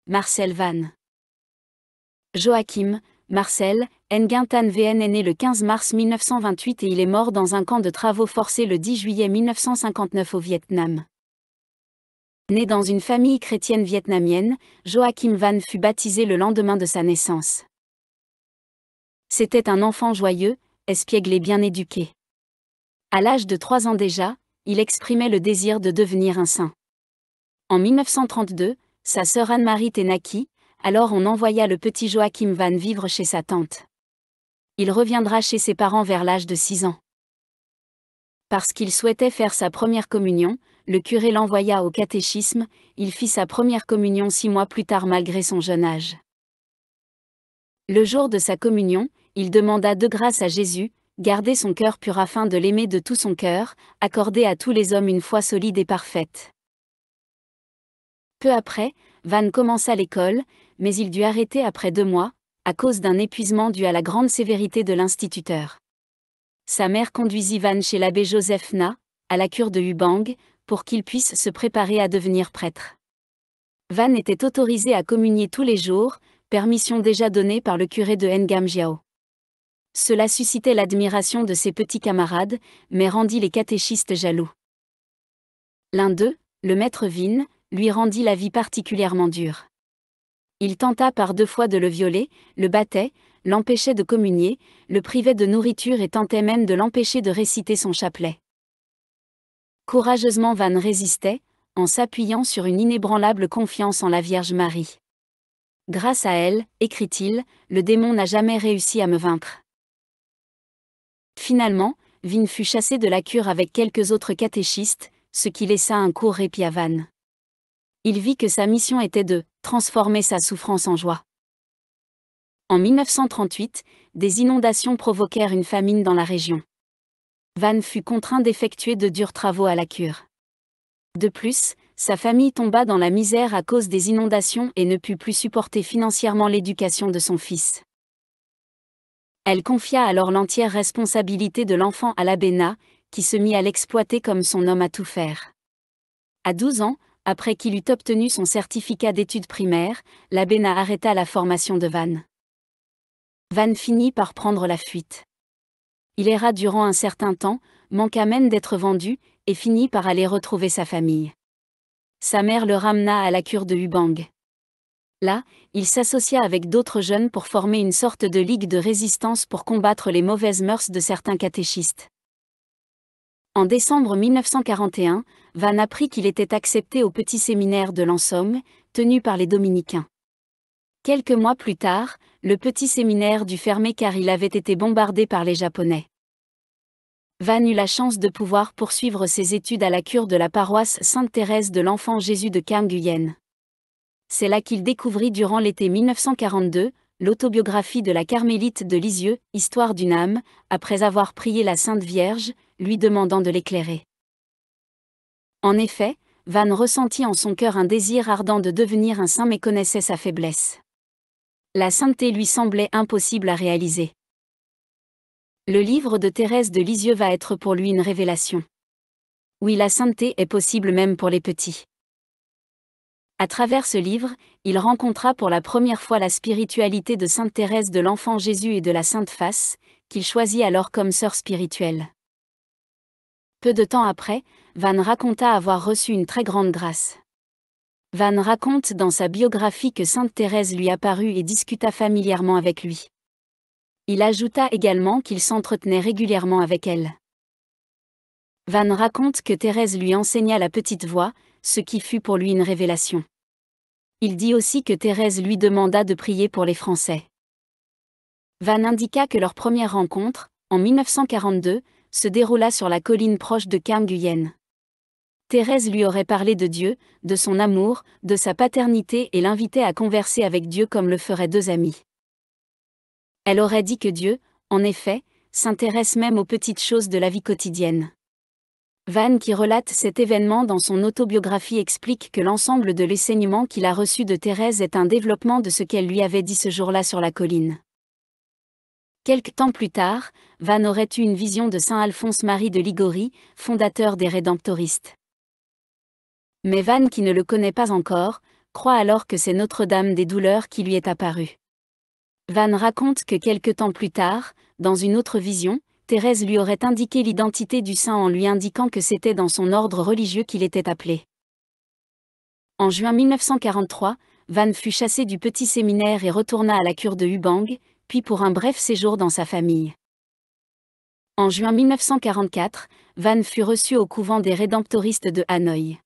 Marcel Van. Joachim Marcel Nguyen Tan Vn est né le 15 mars 1928 et il est mort dans un camp de travaux forcés le 10 juillet 1959 au Vietnam. Né dans une famille chrétienne vietnamienne, Joachim Van fut baptisé le lendemain de sa naissance. C'était un enfant joyeux, espiègle et bien éduqué. À l'âge de 3 ans déjà, il exprimait le désir de devenir un saint. En 1932, sa sœur Anne-Marie naquit, alors on envoya le petit Joachim Van vivre chez sa tante. Il reviendra chez ses parents vers l'âge de 6 ans. Parce qu'il souhaitait faire sa première communion, le curé l'envoya au catéchisme, il fit sa première communion 6 mois plus tard malgré son jeune âge. Le jour de sa communion, il demanda de grâce à Jésus, garder son cœur pur afin de l'aimer de tout son cœur, accorder à tous les hommes une foi solide et parfaite. Peu après, Van commença l'école, mais il dut arrêter après 2 mois, à cause d'un épuisement dû à la grande sévérité de l'instituteur. Sa mère conduisit Van chez l'abbé Joseph Na, à la cure de Hubang, pour qu'il puisse se préparer à devenir prêtre. Van était autorisé à communier tous les jours, permission déjà donnée par le curé de Ngam Jiao. Cela suscitait l'admiration de ses petits camarades, mais rendit les catéchistes jaloux. L'un d'eux, le maître Vin, lui rendit la vie particulièrement dure. Il tenta par 2 fois de le violer, le battait, l'empêchait de communier, le privait de nourriture et tentait même de l'empêcher de réciter son chapelet. Courageusement Van résistait, en s'appuyant sur une inébranlable confiance en la Vierge Marie. Grâce à elle, écrit-il, le démon n'a jamais réussi à me vaincre. Finalement, Vin fut chassé de la cure avec quelques autres catéchistes, ce qui laissa un court répit à Van. Il vit que sa mission était de transformer sa souffrance en joie. En 1938, des inondations provoquèrent une famine dans la région. Van fut contraint d'effectuer de durs travaux à la cure. De plus, sa famille tomba dans la misère à cause des inondations et ne put plus supporter financièrement l'éducation de son fils. Elle confia alors l'entière responsabilité de l'enfant à l'abbé Na, qui se mit à l'exploiter comme son homme à tout faire. À 12 ans, après qu'il eut obtenu son certificat d'études primaires, l'abbé Na arrêta la formation de Van. Van finit par prendre la fuite. Il erra durant un certain temps, manqua même d'être vendu, et finit par aller retrouver sa famille. Sa mère le ramena à la cure de Hubang. Là, il s'associa avec d'autres jeunes pour former une sorte de ligue de résistance pour combattre les mauvaises mœurs de certains catéchistes. En décembre 1941, Van apprit qu'il était accepté au petit séminaire de Lansom, tenu par les dominicains. Quelques mois plus tard, le petit séminaire dut fermer car il avait été bombardé par les Japonais. Van eut la chance de pouvoir poursuivre ses études à la cure de la paroisse Sainte-Thérèse de l'Enfant Jésus de Cam Nguyen. C'est là qu'il découvrit durant l'été 1942, l'autobiographie de la carmélite de Lisieux, Histoire d'une âme, après avoir prié la Sainte Vierge, lui demandant de l'éclairer. En effet, Van ressentit en son cœur un désir ardent de devenir un saint mais connaissait sa faiblesse. La sainteté lui semblait impossible à réaliser. Le livre de Thérèse de Lisieux va être pour lui une révélation. Oui, la sainteté est possible même pour les petits. À travers ce livre, il rencontra pour la première fois la spiritualité de Sainte Thérèse de l'Enfant Jésus et de la Sainte Face, qu'il choisit alors comme sœur spirituelle. Peu de temps après, Van raconta avoir reçu une très grande grâce. Van raconte dans sa biographie que Sainte Thérèse lui apparut et discuta familièrement avec lui. Il ajouta également qu'il s'entretenait régulièrement avec elle. Van raconte que Thérèse lui enseigna la petite voix, ce qui fut pour lui une révélation. Il dit aussi que Thérèse lui demanda de prier pour les Français. Van indiqua que leur première rencontre, en 1942, se déroula sur la colline proche de Cam Nguyen. Thérèse lui aurait parlé de Dieu, de son amour, de sa paternité et l'invitait à converser avec Dieu comme le feraient 2 amis. Elle aurait dit que Dieu, en effet, s'intéresse même aux petites choses de la vie quotidienne. Van qui relate cet événement dans son autobiographie explique que l'ensemble de l'enseignement qu'il a reçu de Thérèse est un développement de ce qu'elle lui avait dit ce jour-là sur la colline. Quelque temps plus tard, Van aurait eu une vision de saint Alphonse-Marie de Ligorie, fondateur des Rédemptoristes. Mais Van qui ne le connaît pas encore, croit alors que c'est Notre-Dame des Douleurs qui lui est apparue. Van raconte que quelque temps plus tard, dans une autre vision, Thérèse lui aurait indiqué l'identité du saint en lui indiquant que c'était dans son ordre religieux qu'il était appelé. En juin 1943, Van fut chassé du petit séminaire et retourna à la cure de Hubang, puis pour un bref séjour dans sa famille. En juin 1944, Van fut reçu au couvent des Rédemptoristes de Hanoï.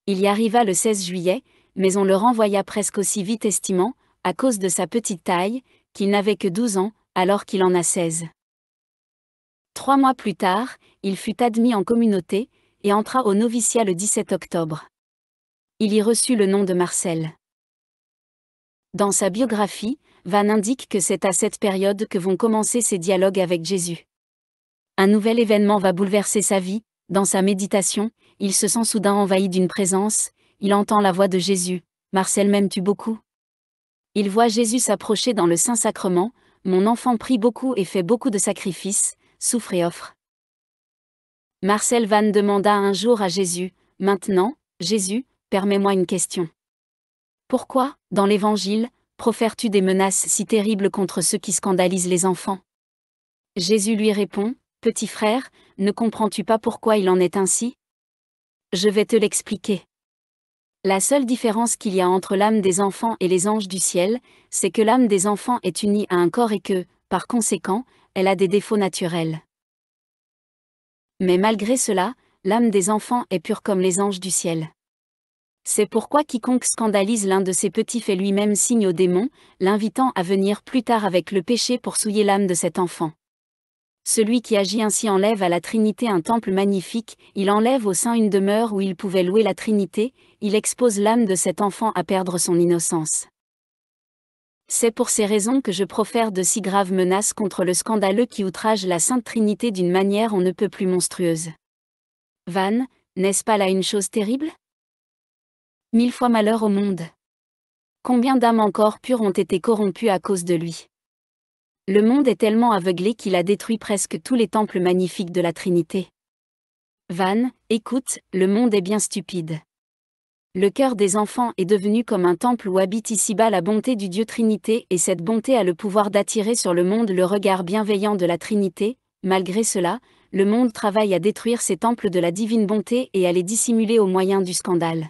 Il y arriva le 16 juillet, mais on le renvoya presque aussi vite estimant, à cause de sa petite taille, qu'il n'avait que 12 ans, alors qu'il en a 16. 3 mois plus tard, il fut admis en communauté, et entra au noviciat le 17 octobre. Il y reçut le nom de Marcel. Dans sa biographie, Van indique que c'est à cette période que vont commencer ses dialogues avec Jésus. Un nouvel événement va bouleverser sa vie. Dans sa méditation, il se sent soudain envahi d'une présence, il entend la voix de Jésus. « Marcel, m'aimes-tu beaucoup ?» Il voit Jésus s'approcher dans le Saint-Sacrement. « Mon enfant prie beaucoup et fait beaucoup de sacrifices, souffre et offre. » Marcel Van demanda un jour à Jésus, « Maintenant, Jésus, permets-moi une question. Pourquoi, dans l'Évangile, profères-tu des menaces si terribles contre ceux qui scandalisent les enfants ?» Jésus lui répond, « Petit frère, ne comprends-tu pas pourquoi il en est ainsi ? Je vais te l'expliquer. La seule différence qu'il y a entre l'âme des enfants et les anges du ciel, c'est que l'âme des enfants est unie à un corps et que, par conséquent, elle a des défauts naturels. Mais malgré cela, l'âme des enfants est pure comme les anges du ciel. C'est pourquoi quiconque scandalise l'un de ces petits fait lui-même signe au démon, l'invitant à venir plus tard avec le péché pour souiller l'âme de cet enfant. Celui qui agit ainsi enlève à la Trinité un temple magnifique, il enlève au sein une demeure où il pouvait louer la Trinité, il expose l'âme de cet enfant à perdre son innocence. C'est pour ces raisons que je profère de si graves menaces contre le scandaleux qui outrage la Sainte Trinité d'une manière on ne peut plus monstrueuse. Van, n'est-ce pas là une chose terrible ? 1000 fois malheur au monde. Combien d'âmes encore pures ont été corrompues à cause de lui ? Le monde est tellement aveuglé qu'il a détruit presque tous les temples magnifiques de la Trinité. Van, écoute, le monde est bien stupide. Le cœur des enfants est devenu comme un temple où habite ici-bas la bonté du Dieu Trinité et cette bonté a le pouvoir d'attirer sur le monde le regard bienveillant de la Trinité. Malgré cela, le monde travaille à détruire ces temples de la divine bonté et à les dissimuler au moyen du scandale.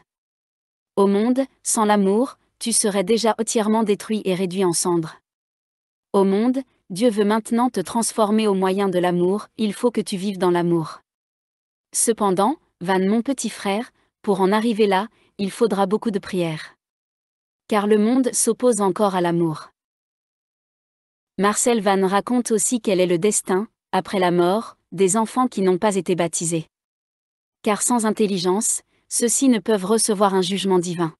Ô monde, sans l'amour, tu serais déjà entièrement détruit et réduit en cendres. Ô monde, Dieu veut maintenant te transformer au moyen de l'amour, il faut que tu vives dans l'amour. Cependant, Van mon petit frère, pour en arriver là, il faudra beaucoup de prières. Car le monde s'oppose encore à l'amour. Marcel Van raconte aussi quel est le destin, après la mort, des enfants qui n'ont pas été baptisés. Car sans intelligence, ceux-ci ne peuvent recevoir un jugement divin.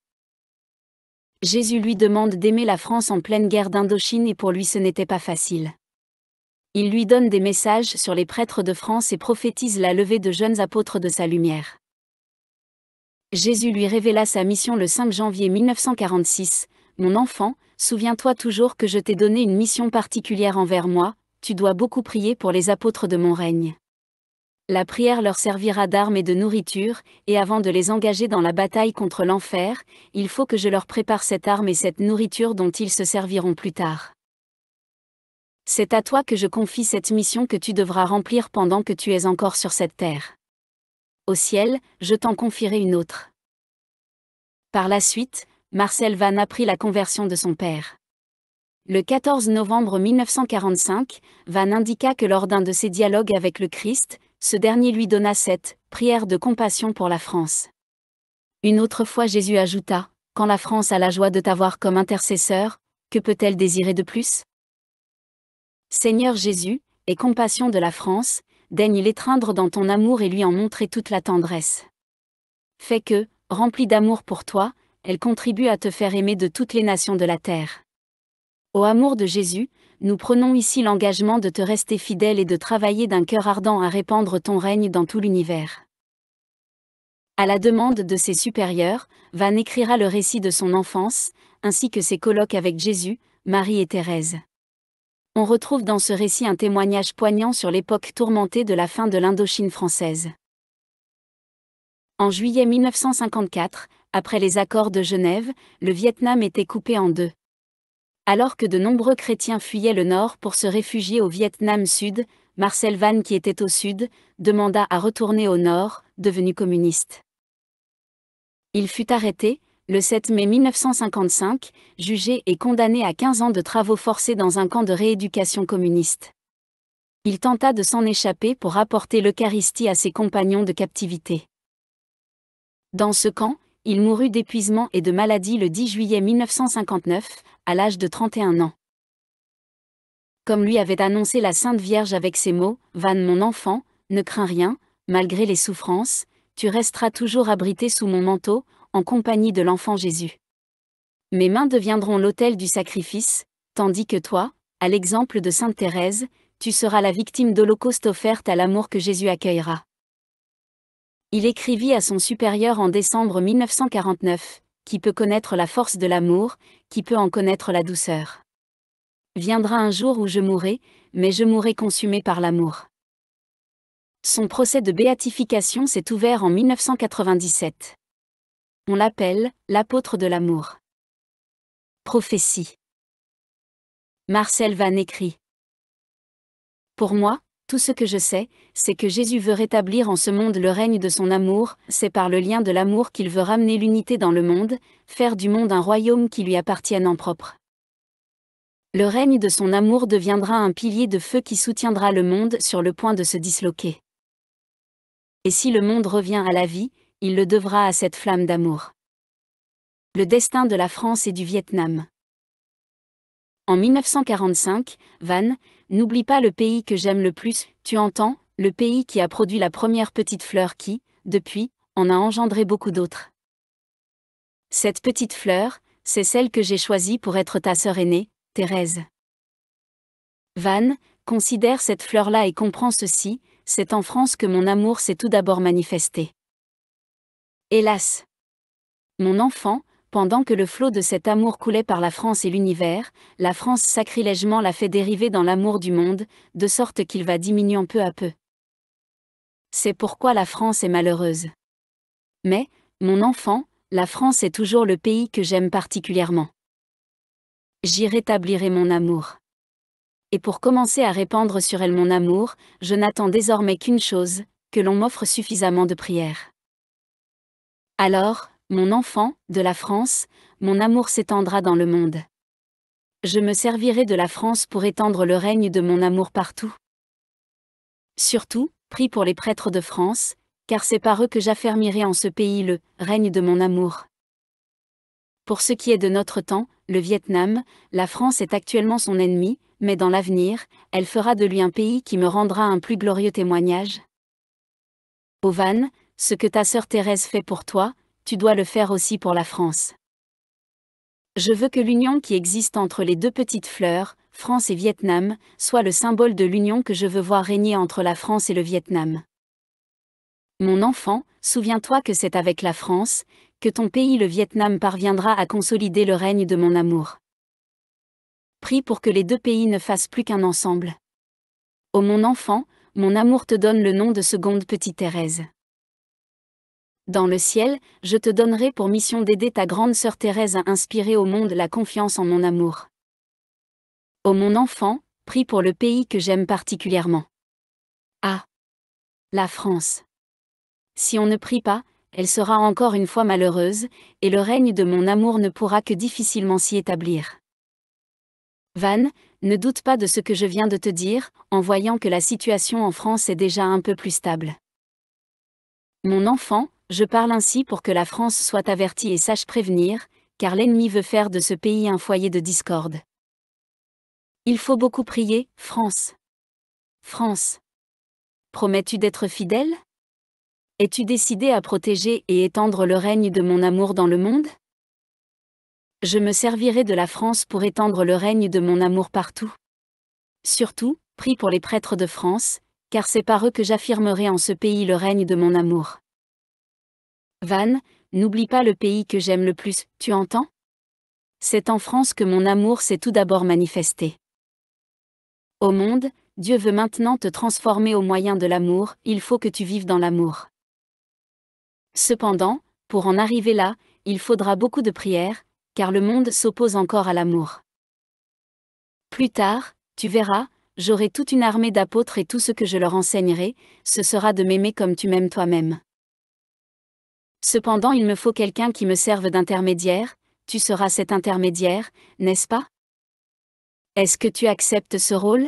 Jésus lui demande d'aimer la France en pleine guerre d'Indochine et pour lui ce n'était pas facile. Il lui donne des messages sur les prêtres de France et prophétise la levée de jeunes apôtres de sa lumière. Jésus lui révéla sa mission le 5 janvier 1946. « Mon enfant, souviens-toi toujours que je t'ai donné une mission particulière envers moi, tu dois beaucoup prier pour les apôtres de mon règne. La prière leur servira d'arme et de nourriture, et avant de les engager dans la bataille contre l'enfer, il faut que je leur prépare cette arme et cette nourriture dont ils se serviront plus tard. C'est à toi que je confie cette mission que tu devras remplir pendant que tu es encore sur cette terre. Au ciel, je t'en confierai une autre. » Par la suite, Marcel Van apprit la conversion de son père. Le 14 novembre 1945, Van indiqua que lors d'un de ses dialogues avec le Christ, ce dernier lui donna cette prière de compassion pour la France. Une autre fois Jésus ajouta, « Quand la France a la joie de t'avoir comme intercesseur, que peut-elle désirer de plus ? Seigneur Jésus, aie compassion de la France, daigne l'étreindre dans ton amour et lui en montrer toute la tendresse. Fais que, remplie d'amour pour toi, elle contribue à te faire aimer de toutes les nations de la terre. Au amour de Jésus, nous prenons ici l'engagement de te rester fidèle et de travailler d'un cœur ardent à répandre ton règne dans tout l'univers. » À la demande de ses supérieurs, Van écrira le récit de son enfance, ainsi que ses colloques avec Jésus, Marie et Thérèse. On retrouve dans ce récit un témoignage poignant sur l'époque tourmentée de la fin de l'Indochine française. En juillet 1954, après les accords de Genève, le Vietnam était coupé en deux. Alors que de nombreux chrétiens fuyaient le nord pour se réfugier au Vietnam Sud, Marcel Van, qui était au sud, demanda à retourner au nord, devenu communiste. Il fut arrêté, le 7 mai 1955, jugé et condamné à 15 ans de travaux forcés dans un camp de rééducation communiste. Il tenta de s'en échapper pour apporter l'Eucharistie à ses compagnons de captivité. Dans ce camp, il mourut d'épuisement et de maladie le 10 juillet 1959, à l'âge de 31 ans. Comme lui avait annoncé la Sainte Vierge avec ces mots, « Van, mon enfant, ne crains rien, malgré les souffrances, tu resteras toujours abrité sous mon manteau, en compagnie de l'enfant Jésus. Mes mains deviendront l'autel du sacrifice, tandis que toi, à l'exemple de Sainte Thérèse, tu seras la victime d'holocauste offerte à l'amour que Jésus accueillera. » Il écrivit à son supérieur en décembre 1949, « Qui peut connaître la force de l'amour, qui peut en connaître la douceur. Viendra un jour où je mourrai, mais je mourrai consumé par l'amour. » Son procès de béatification s'est ouvert en 1997. On l'appelle « l'apôtre de l'amour ». Prophétie. Marcel Van écrit. Pour moi, tout ce que je sais, c'est que Jésus veut rétablir en ce monde le règne de son amour, c'est par le lien de l'amour qu'il veut ramener l'unité dans le monde, faire du monde un royaume qui lui appartienne en propre. Le règne de son amour deviendra un pilier de feu qui soutiendra le monde sur le point de se disloquer. Et si le monde revient à la vie, il le devra à cette flamme d'amour. Le destin de la France et du Vietnam. En 1945, Van, n'oublie pas le pays que j'aime le plus, tu entends, le pays qui a produit la première petite fleur qui, depuis, en a engendré beaucoup d'autres. Cette petite fleur, c'est celle que j'ai choisie pour être ta sœur aînée, Thérèse. Van, considère cette fleur-là et comprends ceci, c'est en France que mon amour s'est tout d'abord manifesté. Hélas! Mon enfant, pendant que le flot de cet amour coulait par la France et l'univers, la France sacrilègement l'a fait dériver dans l'amour du monde, de sorte qu'il va diminuant peu à peu. C'est pourquoi la France est malheureuse. Mais, mon enfant, la France est toujours le pays que j'aime particulièrement. J'y rétablirai mon amour. Et pour commencer à répandre sur elle mon amour, je n'attends désormais qu'une chose, que l'on m'offre suffisamment de prières. Alors, mon enfant, de la France, mon amour s'étendra dans le monde. Je me servirai de la France pour étendre le règne de mon amour partout. Surtout, prie pour les prêtres de France, car c'est par eux que j'affermirai en ce pays le règne de mon amour. Pour ce qui est de notre temps, le Vietnam, la France est actuellement son ennemi, mais dans l'avenir, elle fera de lui un pays qui me rendra un plus glorieux témoignage. Ô Van, ce que ta sœur Thérèse fait pour toi, tu dois le faire aussi pour la France. Je veux que l'union qui existe entre les deux petites fleurs, France et Vietnam, soit le symbole de l'union que je veux voir régner entre la France et le Vietnam. Mon enfant, souviens-toi que c'est avec la France, que ton pays le Vietnam parviendra à consolider le règne de mon amour. Prie pour que les deux pays ne fassent plus qu'un ensemble. Ô mon enfant, mon amour te donne le nom de seconde petite Thérèse. Dans le ciel, je te donnerai pour mission d'aider ta grande sœur Thérèse à inspirer au monde la confiance en mon amour. Ô mon enfant, prie pour le pays que j'aime particulièrement. Ah! La France. Si on ne prie pas, elle sera encore une fois malheureuse, et le règne de mon amour ne pourra que difficilement s'y établir. Van, ne doute pas de ce que je viens de te dire, en voyant que la situation en France est déjà un peu plus stable. Mon enfant, je parle ainsi pour que la France soit avertie et sache prévenir, car l'ennemi veut faire de ce pays un foyer de discorde. Il faut beaucoup prier, France. France. Promets-tu d'être fidèle? Es-tu décidé à protéger et étendre le règne de mon amour dans le monde? Je me servirai de la France pour étendre le règne de mon amour partout. Surtout, prie pour les prêtres de France, car c'est par eux que j'affirmerai en ce pays le règne de mon amour. Van, n'oublie pas le pays que j'aime le plus, tu entends? C'est en France que mon amour s'est tout d'abord manifesté. Au monde, Dieu veut maintenant te transformer au moyen de l'amour, il faut que tu vives dans l'amour. Cependant, pour en arriver là, il faudra beaucoup de prières, car le monde s'oppose encore à l'amour. Plus tard, tu verras, j'aurai toute une armée d'apôtres et tout ce que je leur enseignerai, ce sera de m'aimer comme tu m'aimes toi-même. Cependant il me faut quelqu'un qui me serve d'intermédiaire, tu seras cet intermédiaire, n'est-ce pas? Est-ce que tu acceptes ce rôle?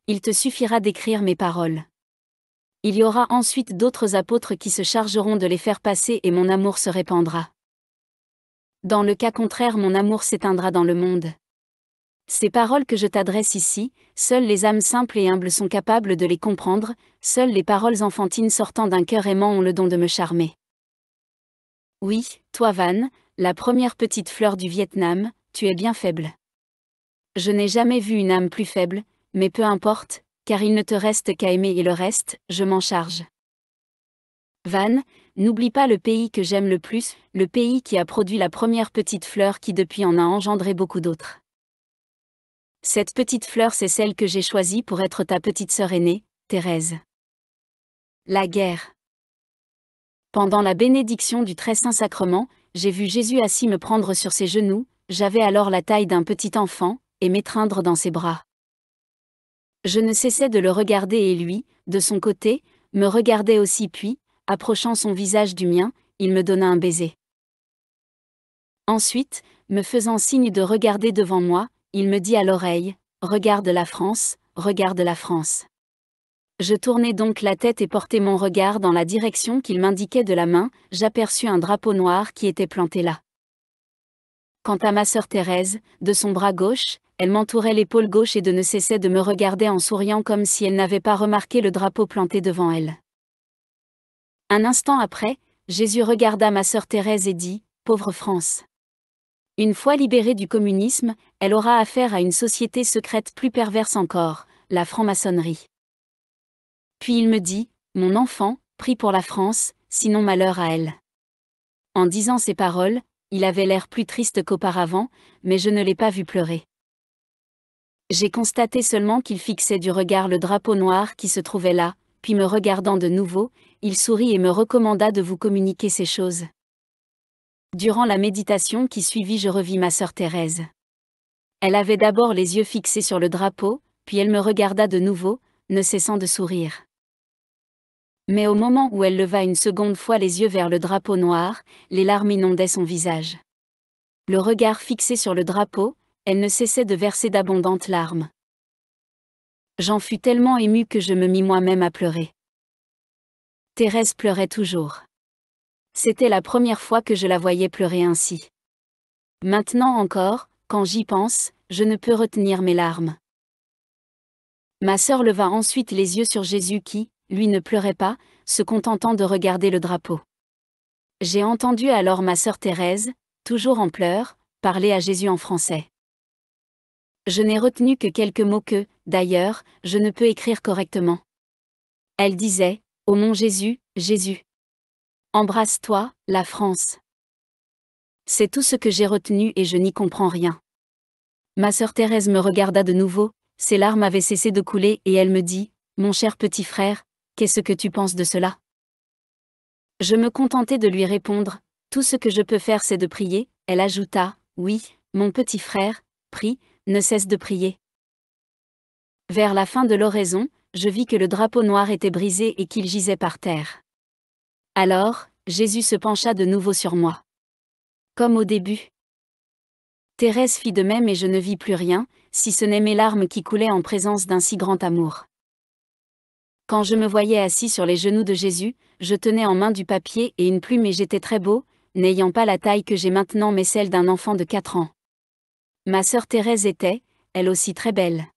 Il te suffira d'écrire mes paroles. Il y aura ensuite d'autres apôtres qui se chargeront de les faire passer et mon amour se répandra. Dans le cas contraire, mon amour s'éteindra dans le monde. Ces paroles que je t'adresse ici, seules les âmes simples et humbles sont capables de les comprendre, seules les paroles enfantines sortant d'un cœur aimant ont le don de me charmer. Oui, toi Van, la première petite fleur du Vietnam, tu es bien faible. Je n'ai jamais vu une âme plus faible, mais peu importe, car il ne te reste qu'à aimer et le reste, je m'en charge. Van, n'oublie pas le pays que j'aime le plus, le pays qui a produit la première petite fleur qui depuis en a engendré beaucoup d'autres. Cette petite fleur, c'est celle que j'ai choisie pour être ta petite sœur aînée, Thérèse. La guerre. Pendant la bénédiction du Très Saint Sacrement, j'ai vu Jésus assis me prendre sur ses genoux, j'avais alors la taille d'un petit enfant, et m'étreindre dans ses bras. Je ne cessais de le regarder et lui, de son côté, me regardait aussi puis, approchant son visage du mien, il me donna un baiser. Ensuite, me faisant signe de regarder devant moi, il me dit à l'oreille, « Regarde la France, regarde la France. » Je tournai donc la tête et portai mon regard dans la direction qu'il m'indiquait de la main, j'aperçus un drapeau noir qui était planté là. Quant à ma sœur Thérèse, de son bras gauche, elle m'entourait l'épaule gauche et ne cessait de me regarder en souriant comme si elle n'avait pas remarqué le drapeau planté devant elle. Un instant après, Jésus regarda ma sœur Thérèse et dit, « Pauvre France. Une fois libérée du communisme, elle aura affaire à une société secrète plus perverse encore, la franc-maçonnerie. » Puis il me dit, « Mon enfant, prie pour la France, sinon malheur à elle. » En disant ces paroles, il avait l'air plus triste qu'auparavant, mais je ne l'ai pas vu pleurer. J'ai constaté seulement qu'il fixait du regard le drapeau noir qui se trouvait là, puis me regardant de nouveau, il sourit et me recommanda de vous communiquer ces choses. Durant la méditation qui suivit, je revis ma sœur Thérèse. Elle avait d'abord les yeux fixés sur le drapeau, puis elle me regarda de nouveau, ne cessant de sourire. Mais au moment où elle leva une seconde fois les yeux vers le drapeau noir, les larmes inondaient son visage. Le regard fixé sur le drapeau, elle ne cessait de verser d'abondantes larmes. J'en fus tellement ému que je me mis moi-même à pleurer. Thérèse pleurait toujours. C'était la première fois que je la voyais pleurer ainsi. Maintenant encore, quand j'y pense, je ne peux retenir mes larmes. Ma sœur leva ensuite les yeux sur Jésus qui, lui, ne pleurait pas, se contentant de regarder le drapeau. J'ai entendu alors ma sœur Thérèse, toujours en pleurs, parler à Jésus en français. Je n'ai retenu que quelques mots que, d'ailleurs, je ne peux écrire correctement. Elle disait, « Ô mon Jésus, Jésus. Embrasse-toi, la France. » C'est tout ce que j'ai retenu et je n'y comprends rien. Ma sœur Thérèse me regarda de nouveau, ses larmes avaient cessé de couler et elle me dit, « Mon cher petit frère, qu'est-ce que tu penses de cela ?» Je me contentai de lui répondre, « Tout ce que je peux faire c'est de prier. » Elle ajouta, « Oui, mon petit frère, prie, ne cesse de prier. » Vers la fin de l'oraison, je vis que le drapeau noir était brisé et qu'il gisait par terre. Alors, Jésus se pencha de nouveau sur moi. Comme au début. Thérèse fit de même et je ne vis plus rien, si ce n'est mes larmes qui coulaient en présence d'un si grand amour. Quand je me voyais assis sur les genoux de Jésus, je tenais en main du papier et une plume et j'étais très beau, n'ayant pas la taille que j'ai maintenant mais celle d'un enfant de 4 ans. Ma sœur Thérèse était, elle aussi très belle.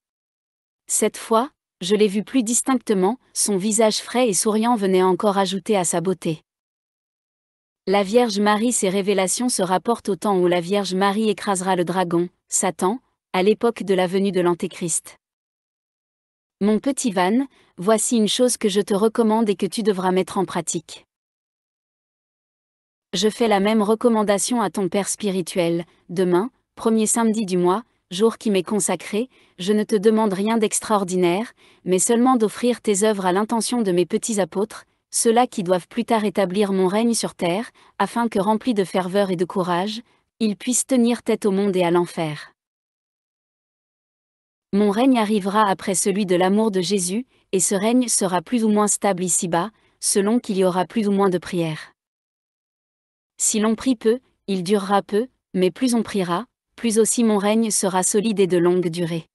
Cette fois, je l'ai vue plus distinctement, son visage frais et souriant venait encore ajouter à sa beauté. La Vierge Marie, ses révélations se rapportent au temps où la Vierge Marie écrasera le dragon, Satan, à l'époque de la venue de l'Antéchrist. Mon petit Van, voici une chose que je te recommande et que tu devras mettre en pratique. Je fais la même recommandation à ton père spirituel, demain, premier samedi du mois, jour qui m'est consacré, je ne te demande rien d'extraordinaire, mais seulement d'offrir tes œuvres à l'intention de mes petits apôtres, ceux-là qui doivent plus tard établir mon règne sur terre, afin que remplis de ferveur et de courage, ils puissent tenir tête au monde et à l'enfer. Mon règne arrivera après celui de l'amour de Jésus, et ce règne sera plus ou moins stable ici-bas, selon qu'il y aura plus ou moins de prières. Si l'on prie peu, il durera peu, mais plus on priera, plus aussi mon règne sera solide et de longue durée.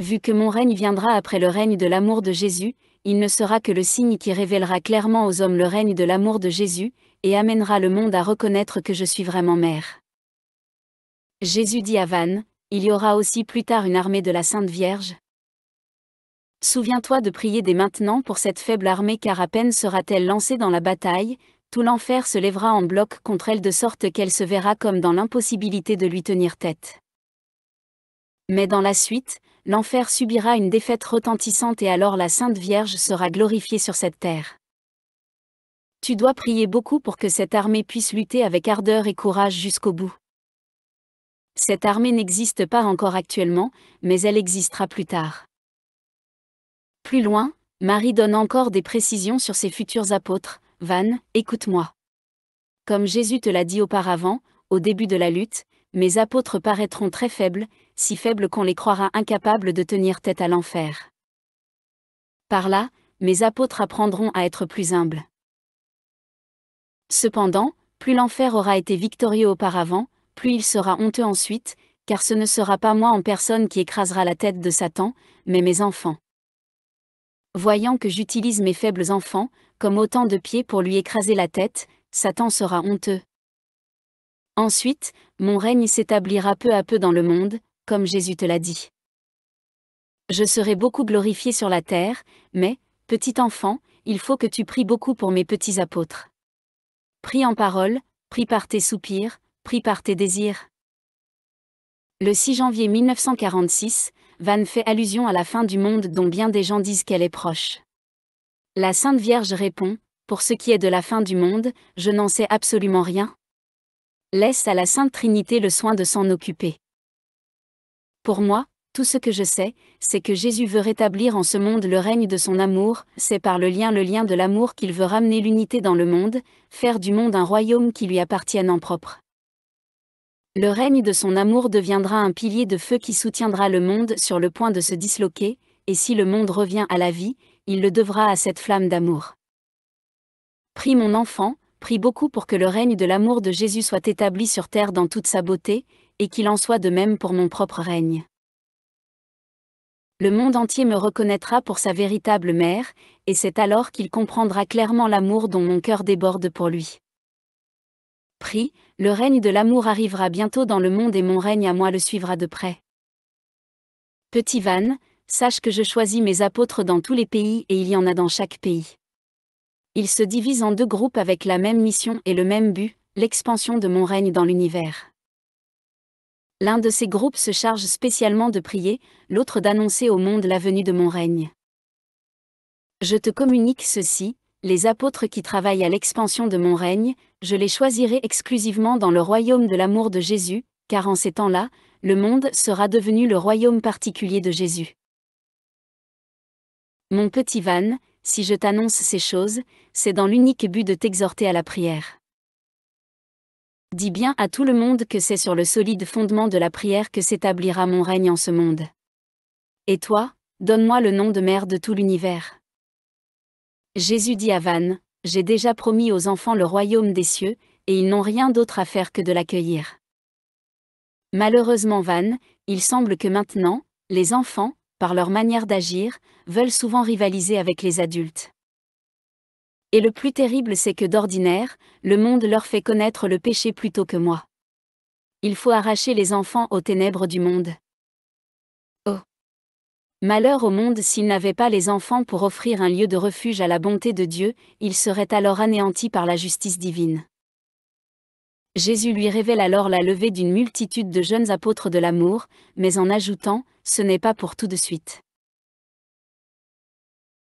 Vu que mon règne viendra après le règne de l'amour de Jésus, il ne sera que le signe qui révélera clairement aux hommes le règne de l'amour de Jésus, et amènera le monde à reconnaître que je suis vraiment mère. Jésus dit à Vannes, il y aura aussi plus tard une armée de la Sainte Vierge. Souviens-toi de prier dès maintenant pour cette faible armée car à peine sera-t-elle lancée dans la bataille, tout l'enfer se lèvera en bloc contre elle de sorte qu'elle se verra comme dans l'impossibilité de lui tenir tête. Mais dans la suite, l'enfer subira une défaite retentissante et alors la Sainte Vierge sera glorifiée sur cette terre. Tu dois prier beaucoup pour que cette armée puisse lutter avec ardeur et courage jusqu'au bout. Cette armée n'existe pas encore actuellement, mais elle existera plus tard. Plus loin, Marie donne encore des précisions sur ses futurs apôtres. Vannes, écoute-moi. Comme Jésus te l'a dit auparavant, au début de la lutte, mes apôtres paraîtront très faibles, si faibles qu'on les croira incapables de tenir tête à l'enfer. Par là, mes apôtres apprendront à être plus humbles. Cependant, plus l'enfer aura été victorieux auparavant, plus il sera honteux ensuite, car ce ne sera pas moi en personne qui écrasera la tête de Satan, mais mes enfants. Voyant que j'utilise mes faibles enfants, comme autant de pieds pour lui écraser la tête, Satan sera honteux. Ensuite, mon règne s'établira peu à peu dans le monde, comme Jésus te l'a dit. Je serai beaucoup glorifié sur la terre, mais, petit enfant, il faut que tu pries beaucoup pour mes petits apôtres. Prie en parole, prie par tes soupirs, prie par tes désirs. Le 6 janvier 1946, Vannes fait allusion à la fin du monde dont bien des gens disent qu'elle est proche. La Sainte Vierge répond, pour ce qui est de la fin du monde, je n'en sais absolument rien. Laisse à la Sainte Trinité le soin de s'en occuper. Pour moi, tout ce que je sais, c'est que Jésus veut rétablir en ce monde le règne de son amour, c'est par le lien de l'amour qu'il veut ramener l'unité dans le monde, faire du monde un royaume qui lui appartienne en propre. Le règne de son amour deviendra un pilier de feu qui soutiendra le monde sur le point de se disloquer, et si le monde revient à la vie, il le devra à cette flamme d'amour. Prie mon enfant, prie beaucoup pour que le règne de l'amour de Jésus soit établi sur terre dans toute sa beauté, et qu'il en soit de même pour mon propre règne. Le monde entier me reconnaîtra pour sa véritable mère, et c'est alors qu'il comprendra clairement l'amour dont mon cœur déborde pour lui. Prie, le règne de l'amour arrivera bientôt dans le monde et mon règne à moi le suivra de près. Petit Vannes, sache que je choisis mes apôtres dans tous les pays et il y en a dans chaque pays. Ils se divisent en 2 groupes avec la même mission et le même but, l'expansion de mon règne dans l'univers. L'un de ces groupes se charge spécialement de prier, l'autre d'annoncer au monde la venue de mon règne. Je te communique ceci, les apôtres qui travaillent à l'expansion de mon règne, je les choisirai exclusivement dans le royaume de l'amour de Jésus, car en ces temps-là, le monde sera devenu le royaume particulier de Jésus. Mon petit Vannes, si je t'annonce ces choses, c'est dans l'unique but de t'exhorter à la prière. Dis bien à tout le monde que c'est sur le solide fondement de la prière que s'établira mon règne en ce monde. Et toi, donne-moi le nom de mère de tout l'univers. Jésus dit à Vannes, j'ai déjà promis aux enfants le royaume des cieux, et ils n'ont rien d'autre à faire que de l'accueillir. Malheureusement Vannes, il semble que maintenant, les enfants, par leur manière d'agir, veulent souvent rivaliser avec les adultes. Et le plus terrible c'est que d'ordinaire, le monde leur fait connaître le péché plutôt que moi. Il faut arracher les enfants aux ténèbres du monde. Oh! Malheur au monde s'il n'avait pas les enfants pour offrir un lieu de refuge à la bonté de Dieu, il serait alors anéanti par la justice divine. Jésus lui révèle alors la levée d'une multitude de jeunes apôtres de l'amour, mais en ajoutant, ce n'est pas pour tout de suite.